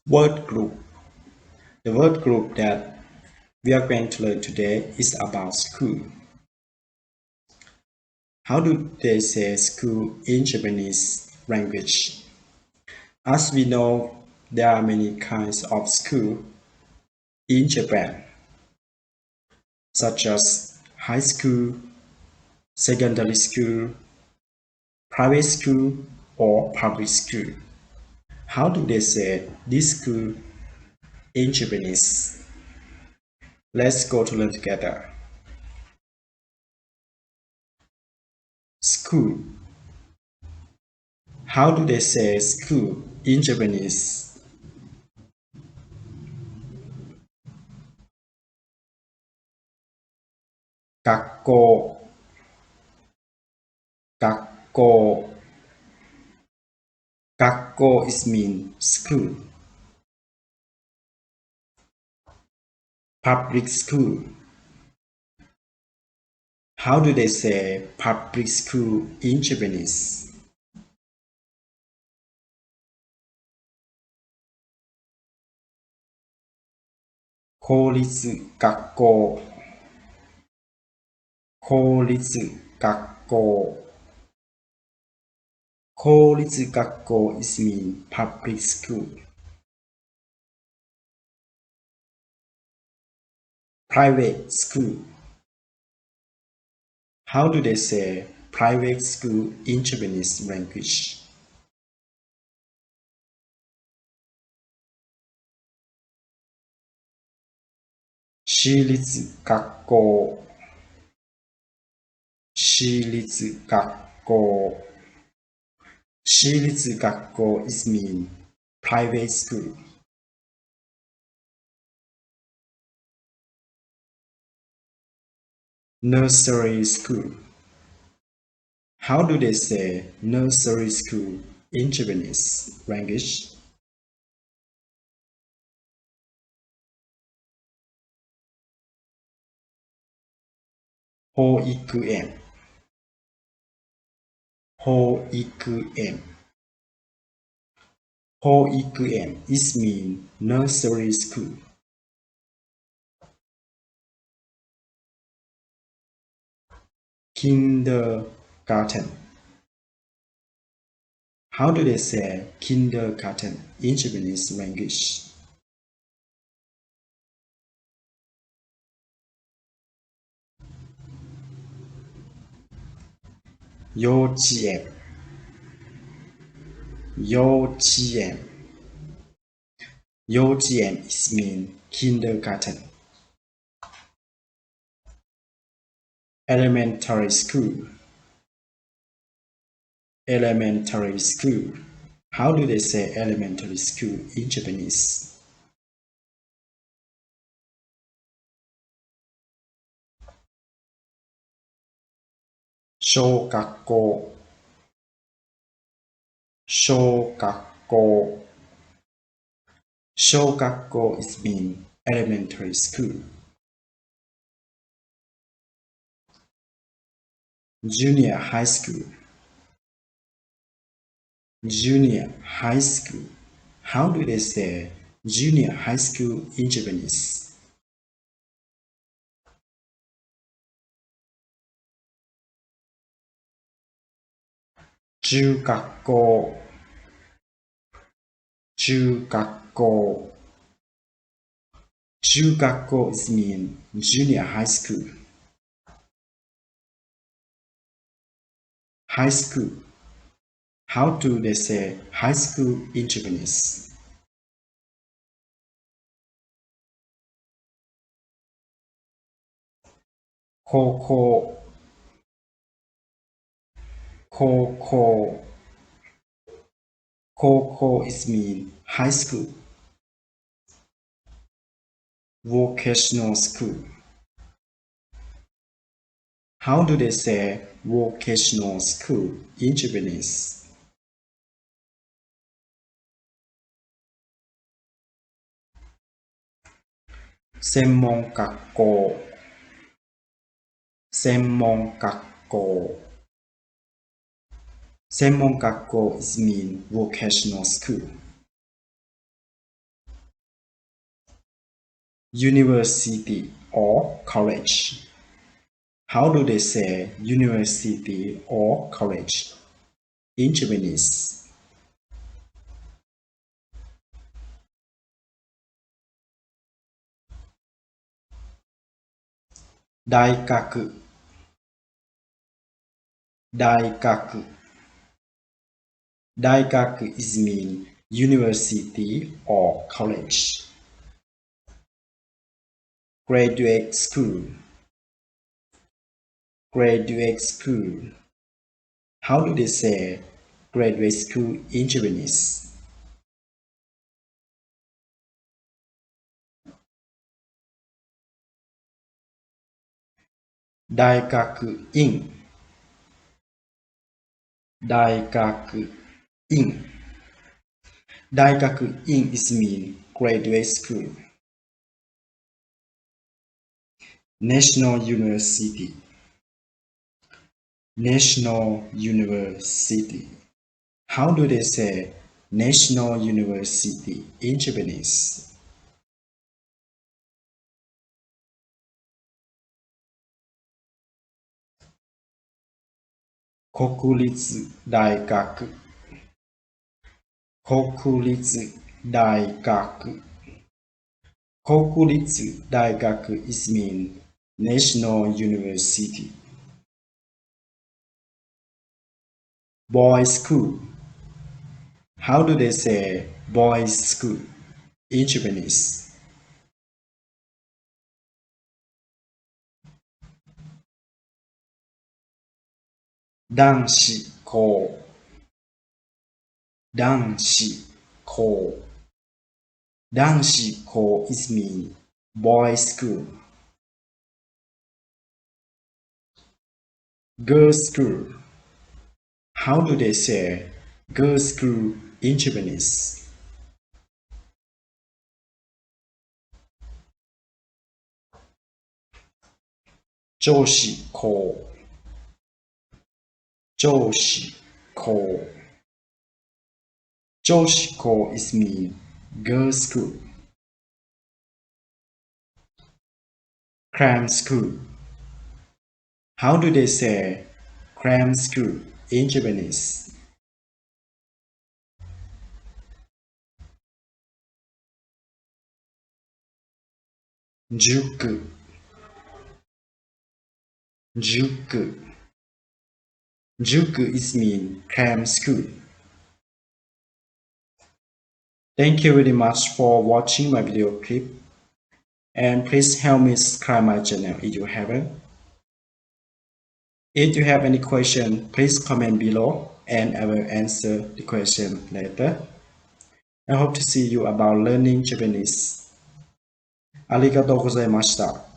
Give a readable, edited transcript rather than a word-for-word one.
Word group. The word group that we are going to learn today is about school. How do they say school in Japanese language? As we know, there are many kinds of school in Japan, such as high school, secondary school, private school, or public school. How do they say this school in Japanese? Let's go to learn together. School. How do they say school in Japanese? 学校、学校、学校 is mean school. Public school. How do they say public school in Japanese? 公立学校、公立学校、公立学校 is mean public school. Private school. How do they say private school in Japanese language? 私立学校、私立学校、私立学校 is mean private school. Nursery school. How do they say nursery school in Japanese language? 保育園、保育園、保育園 is mean nursery school. Kindergarten. How do they say kindergarten in Japanese language? 幼稚園、幼稚園、幼稚園 is mean kindergarten. Elementary school. Elementary school. How do they say elementary school in Japanese? 小学校、小学校、小学校 is mean elementary school. Junior high school. Junior high school. How do they say junior high school in Japanese? 中学校、中学校、中学校 is mean junior high school. High school. How do they say high school in Japanese? 高校、高校、高校 is mean high school. Vocational school. How do they say vocational school in Japanese? 専門学校、専門学校、専門学校 is mean vocational school. university or college? How do they say university or college in Japanese? 大学 大学 大学 is mean university or college. Graduate school. Graduate school. How do they say graduate school in Japanese? 大学院 大学院 大学院 is mean graduate school. National University. National University. How do they say National University in Japanese? 国立大学国立大学国立大学 is mean National University. Boys school. How do they say boys school in Japanese? 男子校男子校男子校 is mean boys school. Girls school. How do they say girls school in Japanese? 女子校女子校女子校 is mean girls school. Cram school. How do they say cram school in Japanese? 塾塾塾 is mean cram school. Thank you very much for watching my video clip, and please help me subscribe my channel if you haven't. If you have any question, please comment below and I will answer the question later. I hope to see you about learning Japanese. ありがとうございました。